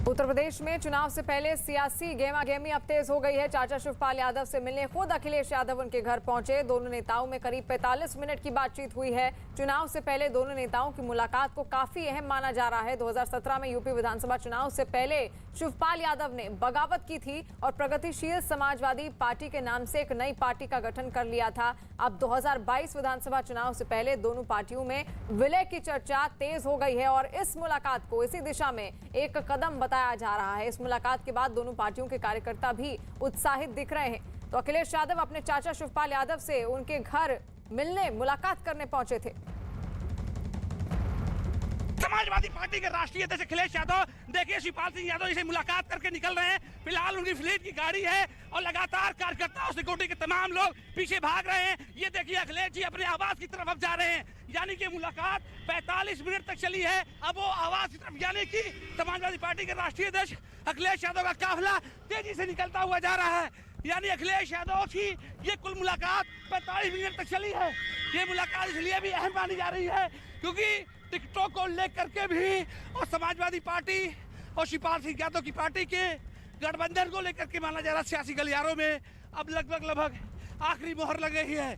उत्तर प्रदेश में चुनाव से पहले सियासी गेमागेमी अब तेज हो गई है। चाचा शिवपाल यादव से मिलने खुद अखिलेश यादव उनके घर पहुंचे। दोनों नेताओं में करीब 45 मिनट की बातचीत हुई है। चुनाव से पहले दोनों नेताओं की मुलाकात को काफी अहम माना जा रहा है। 2017 में यूपी विधानसभा चुनाव से पहले शिवपाल यादव ने बगावत की थी और प्रगतिशील समाजवादी पार्टी के नाम से एक नई पार्टी का गठन कर लिया था। अब 2022 विधानसभा चुनाव से पहले दोनों पार्टियों में विलय की चर्चा तेज हो गई है और इस मुलाकात को इसी दिशा में एक कदम बताया जा रहा है। इस मुलाकात के बाद दोनों पार्टियों के कार्यकर्ता भी उत्साहित दिख रहे हैं। तो अखिलेश यादव अपने चाचा शिवपाल यादव से उनके घर मिलने मुलाकात करने पहुंचे थे। समाजवादी पार्टी के राष्ट्रीय अध्यक्ष अखिलेश यादव देखिए शिवपाल सिंह यादव से मुलाकात करके निकल रहे हैं। फिलहाल उनकी फ्लीट की गाड़ी है और लगातार कार्यकर्ताओं सिक्योरिटी के तमाम लोग पीछे भाग रहे हैं। ये देखिए अखिलेश जी अपने आवास की तरफ अब जा रहे हैं, यानी कि मुलाकात 45 मिनट तक चली है। अब वो आवास की तरफ, यानी कि समाजवादी पार्टी के राष्ट्रीय अध्यक्ष अखिलेश यादव का काफिला तेजी से निकलता हुआ जा रहा है। यानी अखिलेश यादव की ये कुल मुलाकात 45 मिनट तक चली है। ये मुलाकात इसलिए भी अहम मानी जा रही है क्योंकि टिकटों को लेकर के भी और समाजवादी पार्टी और शिवपाल सिंह यादव की पार्टी के गठबंधन को लेकर के माना जा रहा सियासी गलियारों में अब लगभग आखिरी मोहर लग गई है।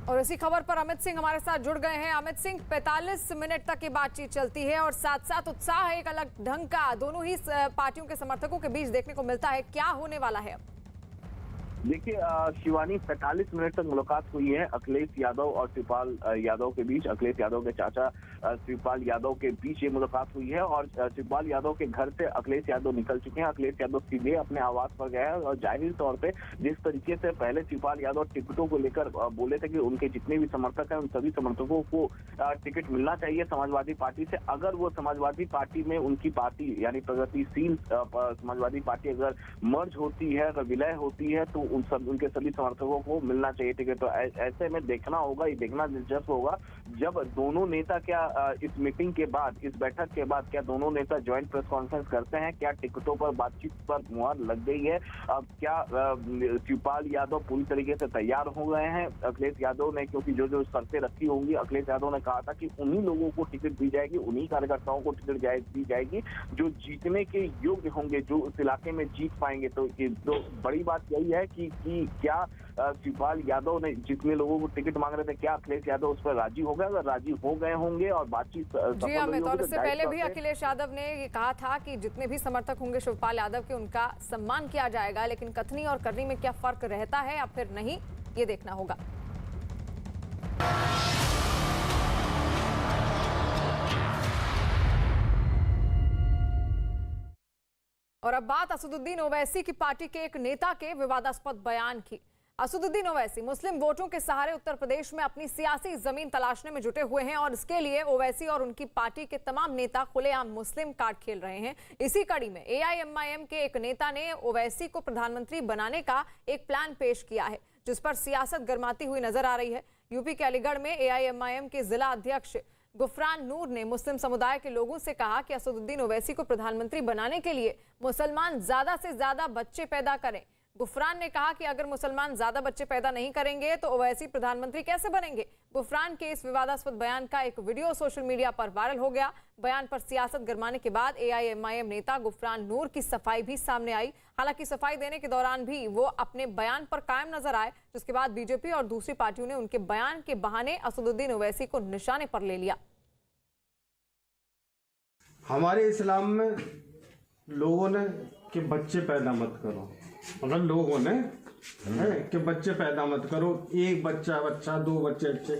और इसी खबर पर अमित सिंह हमारे साथ जुड़ गए हैं। अमित सिंह, 45 मिनट तक ये बातचीत चलती है और साथ साथ उत्साह एक अलग ढंग का दोनों ही पार्टियों के समर्थकों के बीच देखने को मिलता है। क्या होने वाला है? देखिए शिवानी, 45 मिनट तक मुलाकात हुई है अखिलेश यादव और शिवपाल यादव के बीच। अखिलेश यादव के चाचा शिवपाल यादव के बीच ये मुलाकात हुई है और शिवपाल यादव के घर से अखिलेश यादव निकल चुके हैं। अखिलेश यादव सीधे अपने आवास पर गए हैं और जाहिर तौर पे जिस तरीके से पहले शिवपाल यादव टिकटों को लेकर बोले थे कि उनके जितने भी समर्थक हैं उन सभी समर्थकों को टिकट मिलना चाहिए समाजवादी पार्टी से। अगर वो समाजवादी पार्टी में उनकी पार्टी यानी प्रगतिशील समाजवादी पार्टी अगर मर्ज होती है, अगर विलय होती है तो उनके सभी समर्थकों को मिलना चाहिए टिकट। तो ऐसे में देखना होगा, ये देखना दिलचस्प होगा जब दोनों नेता क्या इस मीटिंग के बाद, इस बैठक के बाद क्या दोनों नेता ज्वाइंट प्रेस कॉन्फ्रेंस करते हैं, क्या टिकटों पर बातचीत पर मुहर लग गई है। अब क्या शिवपाल यादव पूरी तरीके से तैयार हो गए हैं। अखिलेश यादव ने, क्योंकि जो शर्तें रखी होंगी, अखिलेश यादव ने कहा था कि उन्हीं लोगों को टिकट दी जाएगी, उन्हीं कार्यकर्ताओं को टिकट दी जाएगी जो जीतने के योग्य होंगे, जो उस इलाके में जीत पाएंगे। तो बड़ी बात यही है कि क्या शिवपाल यादव ने जितने लोगों को टिकट मांग रहे थे, क्या अखिलेश यादव उस पर राजी हो गए? अगर राजी हो गए होंगे और बातचीत जी अमित, और इससे पहले भी अखिलेश यादव ने ये कहा था कि जितने भी समर्थक होंगे शिवपाल यादव के, उनका सम्मान किया जाएगा। लेकिन कथनी और करनी में क्या फर्क रहता है या फिर नहीं, ये देखना होगा। और अब बात असदुद्दीन ओवैसी की पार्टी के एक नेता के विवादास्पद बयान की। असदुद्दीन ओवैसी मुस्लिम वोटों के सहारे उत्तर प्रदेश में अपनी सियासी जमीन तलाशने में जुटे हुए हैं और इसके लिए ओवैसी और उनकी पार्टी के तमाम नेता खुलेआम मुस्लिम कार्ड खेल रहे हैं। इसी कड़ी में एआईएमआईएम के एक नेता ने ओवैसी को प्रधानमंत्री बनाने का एक प्लान पेश किया है, जिस पर सियासत गर्माती हुई नजर आ रही है। यूपी के अलीगढ़ में एआईएमआईएम के जिला अध्यक्ष गुफरान नूर ने मुस्लिम समुदाय के लोगों से कहा कि असदुद्दीन ओवैसी को प्रधानमंत्री बनाने के लिए मुसलमान ज्यादा से ज्यादा बच्चे पैदा करें। गुफरान ने कहा कि अगर मुसलमान ज्यादा बच्चे पैदा नहीं करेंगे तो ओवैसी प्रधानमंत्री कैसे बनेंगे। गुफरान के इस विवादास्पद बयान का एक वीडियो सोशल मीडिया पर वायरल हो गया। बयान पर सियासत गरमाने के बाद एआईएमआईएम नेता गुफरान नूर की सफाई भी सामने आई। हालांकि सफाई देने के दौरान भी वो अपने बयान पर कायम नजर आए, जिसके बाद बीजेपी और दूसरी पार्टियों ने उनके बयान के बहाने असदुद्दीन ओवैसी को निशाने पर ले लिया। हमारे इस्लाम में लोगों ने कि बच्चे पैदा मत करो, मतलब लोगों ने है कि बच्चे पैदा मत करो, एक बच्चा दो बच्चे।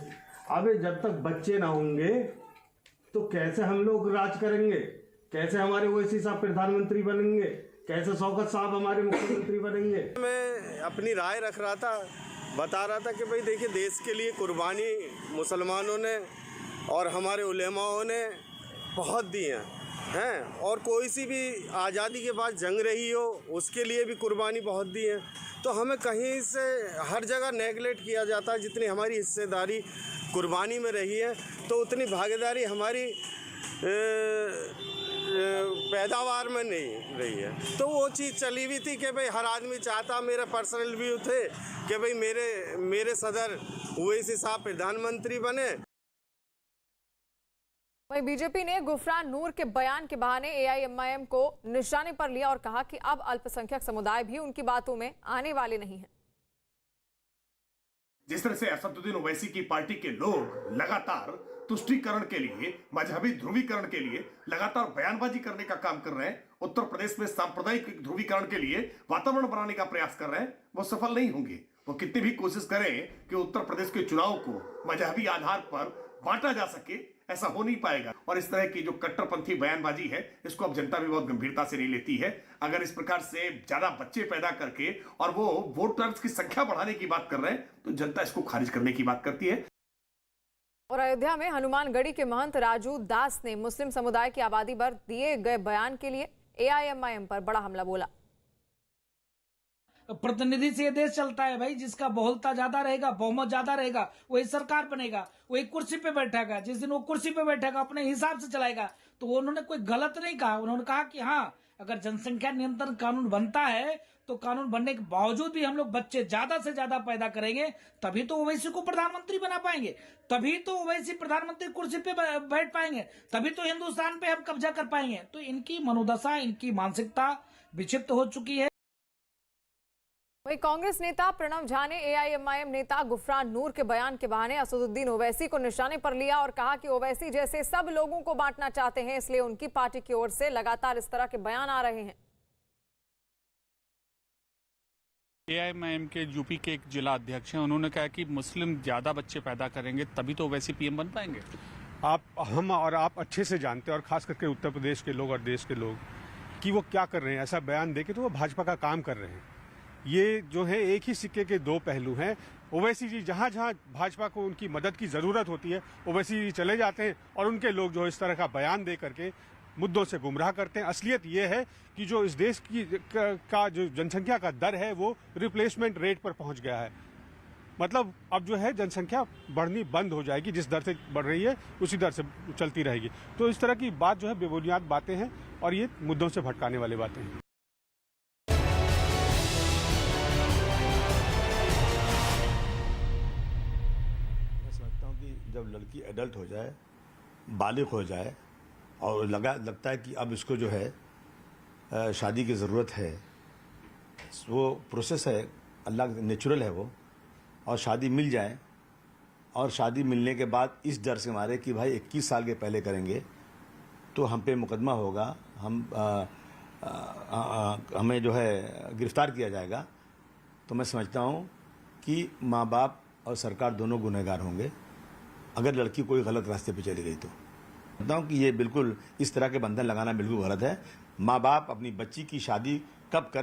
अबे जब तक बच्चे ना होंगे तो कैसे हम लोग राज करेंगे? कैसे हमारे ओवैसी साहब प्रधानमंत्री बनेंगे? कैसे शौकत साहब हमारे मुख्यमंत्री बनेंगे? मैं अपनी राय रख रहा था, बता रहा था कि भाई देखिए, देश के लिए कुर्बानी मुसलमानों ने और हमारे उलेमाओं ने बहुत दी हैं, और कोई सी भी आज़ादी के बाद जंग रही हो उसके लिए भी कुर्बानी बहुत दी है। तो हमें कहीं से हर जगह नेगलेक्ट किया जाता है। जितनी हमारी हिस्सेदारी कुर्बानी में रही है तो उतनी भागीदारी हमारी पैदावार में नहीं रही है। तो वो चीज़ चली हुई थी कि भाई हर आदमी चाहता, मेरा पर्सनल व्यू थे कि भाई मेरे सदर ओवैसी साहब प्रधानमंत्री बने। वहीं बीजेपी ने गुफरान नूर के बयान के बहाने एआईएमआईएम को निशाने पर लिया और कहा कि अब अल्पसंख्यक समुदाय भी उनकी बातों में आने वाले नहीं हैं। जिस तरह से असदुद्दीन ओवैसी की पार्टी के लोग लगातार तुष्टीकरण के लिए, मजहबी ध्रुवीकरण के लिए लगातार बयानबाजी करने का काम कर रहे हैं, उत्तर प्रदेश में सांप्रदायिक ध्रुवीकरण के लिए वातावरण बनाने का प्रयास कर रहे हैं, वो सफल नहीं होंगे। वो कितनी भी कोशिश करें कि उत्तर प्रदेश के चुनाव को मजहबी आधार पर बांटा जा सके, ऐसा हो नहीं पाएगा। और इस तरह की जो कट्टरपंथी बयानबाजी है, इसको अब जनता भी बहुत गंभीरता से नहीं लेती है। अगर इस प्रकार से ज्यादा बच्चे पैदा करके और वो वोटर्स की संख्या बढ़ाने की बात कर रहे हैं, तो जनता इसको खारिज करने की बात करती है। और अयोध्या में हनुमानगढ़ी के महंत राजू दास ने मुस्लिम समुदाय की आबादी पर दिए गए बयान के लिए एआईएमआईएम पर बड़ा हमला बोला। प्रतिनिधि से ये देश चलता है भाई, जिसका बहुलता ज्यादा रहेगा, बहुमत ज्यादा रहेगा, वही सरकार बनेगा, वही कुर्सी पे बैठेगा। जिस दिन वो कुर्सी पे बैठेगा अपने हिसाब से चलाएगा। तो उन्होंने कोई गलत नहीं कहा। उन्होंने कहा कि हाँ, अगर जनसंख्या नियंत्रण कानून बनता है तो कानून बनने के बावजूद भी हम लोग बच्चे ज्यादा से ज्यादा पैदा करेंगे, तभी तो ओवैसी को प्रधानमंत्री बना पाएंगे, तभी तो ओवैसी प्रधानमंत्री कुर्सी पे बैठ पाएंगे, तभी तो हिंदुस्तान पे हम कब्जा कर पाएंगे। तो इनकी मनोदशा, इनकी मानसिकता विक्षिप्त हो चुकी है। वहीं कांग्रेस नेता प्रणव झा ने एआईएमआईएम नेता गुफरान नूर के बयान के बहाने असदुद्दीन ओवैसी को निशाने पर लिया और कहा कि ओवैसी जैसे सब लोगों को बांटना चाहते हैं, इसलिए उनकी पार्टी की ओर से लगातार इस तरह के बयान आ रहे हैं। एआईएमआईएम के यूपी के एक जिला अध्यक्ष हैं, उन्होंने कहा कि मुस्लिम ज्यादा बच्चे पैदा करेंगे तभी तो ओवैसी पीएम बन पाएंगे। हम और आप अच्छे से जानते हैं, और खास करके उत्तर प्रदेश के लोग और देश के लोग, कि वो क्या कर रहे हैं। ऐसा बयान देके तो वो भाजपा का काम कर रहे हैं। ये जो है एक ही सिक्के के दो पहलू हैं। ओवैसी जी जहां जहां भाजपा को उनकी मदद की जरूरत होती है, ओवैसी जी चले जाते हैं और उनके लोग जो इस तरह का बयान दे करके मुद्दों से गुमराह करते हैं। असलियत ये है कि जो इस देश की का जो जनसंख्या का दर है वो रिप्लेसमेंट रेट पर पहुंच गया है। मतलब अब जो है जनसंख्या बढ़नी बंद हो जाएगी, जिस दर से बढ़ रही है उसी दर से चलती रहेगी। तो इस तरह की बात जो है बेबुनियाद बातें हैं और ये मुद्दों से भटकाने वाली बातें हैं। मैं समझता हूँ कि जब लड़की एडल्ट हो जाए, बालिग हो जाए और लगता है कि अब इसको जो है शादी की ज़रूरत है, वो प्रोसेस है, अल्लाह नेचुरल है वो, और शादी मिल जाए और शादी मिलने के बाद इस डर से मारे कि भाई 21 साल के पहले करेंगे तो हम पे मुकदमा होगा, हमें जो है गिरफ्तार किया जाएगा, तो मैं समझता हूँ कि माँ बाप और सरकार दोनों गुनहगार होंगे अगर लड़की कोई गलत रास्ते पे चली गई। तो समझता हूँ कि ये बिल्कुल इस तरह के बंधन लगाना बिल्कुल गलत है। माँ बाप अपनी बच्ची की शादी कब करें